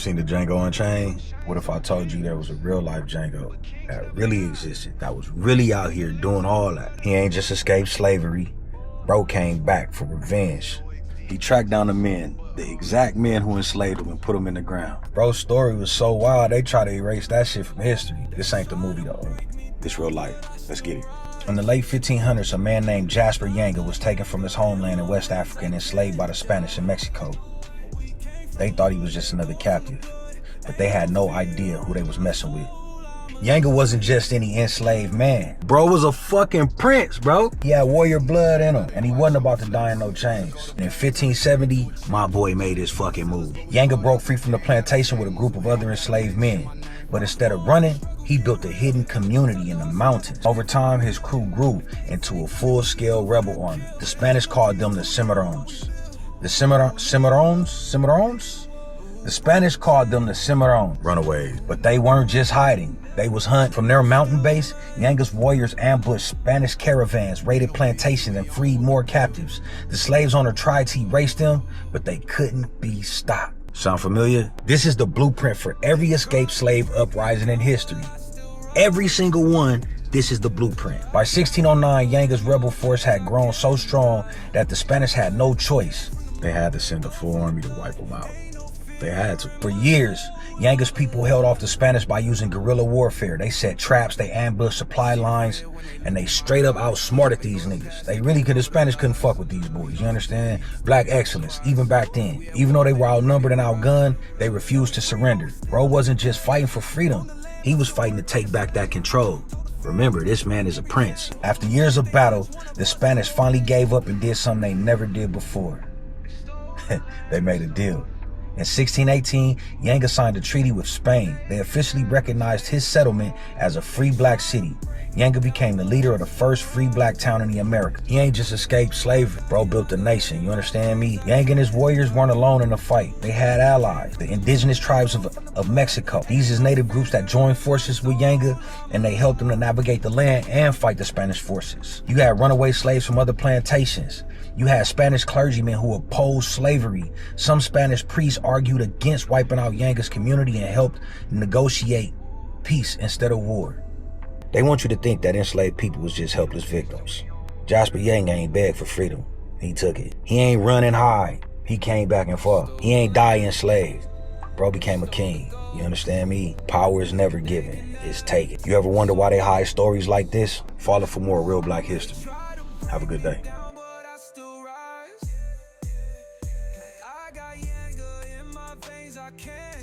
Seen the Django Unchained? What if I told you there was a real life Django that really existed, that was really out here doing all that? He ain't just escaped slavery. Bro came back for revenge. He tracked down the men, the exact men who enslaved him and put him in the ground. Bro's story was so wild, they try to erase that shit from history. This ain't the movie though. This real life. Let's get it. In the late 1500s, a man named Gaspar Yango was taken from his homeland in West Africa and enslaved by the Spanish in Mexico. They thought he was just another captive, but they had no idea who they was messing with. Yango wasn't just any enslaved man. Bro was a fucking prince, bro. He had warrior blood in him, and he wasn't about to die in no chains. And in 1570, my boy made his fucking move. Yango broke free from the plantation with a group of other enslaved men. But instead of running, he built a hidden community in the mountains. Over time, his crew grew into a full-scale rebel army. The Spanish called them the Cimarrones. The Cimarrones? The Spanish called them the Cimarrones, runaways. But they weren't just hiding. They was hunting. From their mountain base, Yanga's warriors ambushed Spanish caravans, raided plantations, and freed more captives. The slaves owner tried to erase them, but they couldn't be stopped. Sound familiar? This is the blueprint for every escaped slave uprising in history. Every single one, this is the blueprint. By 1609, Yanga's rebel force had grown so strong that the Spanish had no choice. They had to send a full army to wipe them out. They had to. For years, Yanga's people held off the Spanish by using guerrilla warfare. They set traps, they ambushed supply lines, and they straight up outsmarted these niggas. The Spanish couldn't fuck with these boys, you understand? Black excellence, even back then. Even though they were outnumbered and outgunned, they refused to surrender. Bro wasn't just fighting for freedom. He was fighting to take back that control. Remember, this man is a prince. After years of battle, the Spanish finally gave up and did something they never did before. They made a deal. In 1618, Yanga signed a treaty with Spain. They officially recognized his settlement as a free black city. Yanga became the leader of the first free black town in the Americas. He ain't just escaped slavery. Bro built a nation, you understand me? Yanga and his warriors weren't alone in the fight. They had allies, the indigenous tribes of Mexico. These is native groups that joined forces with Yanga, and they helped them to navigate the land and fight the Spanish forces. You had runaway slaves from other plantations. You had Spanish clergymen who opposed slavery. Some Spanish priests argued against wiping out Yanga's community and helped negotiate peace instead of war. They want you to think that enslaved people was just helpless victims. Gaspar Yango ain't begged for freedom. He took it. He ain't run and hide. He came back and fought. He ain't die enslaved. Bro became a king. You understand me? Power is never given. It's taken. You ever wonder why they hide stories like this? Follow for more real black history. Have a good day.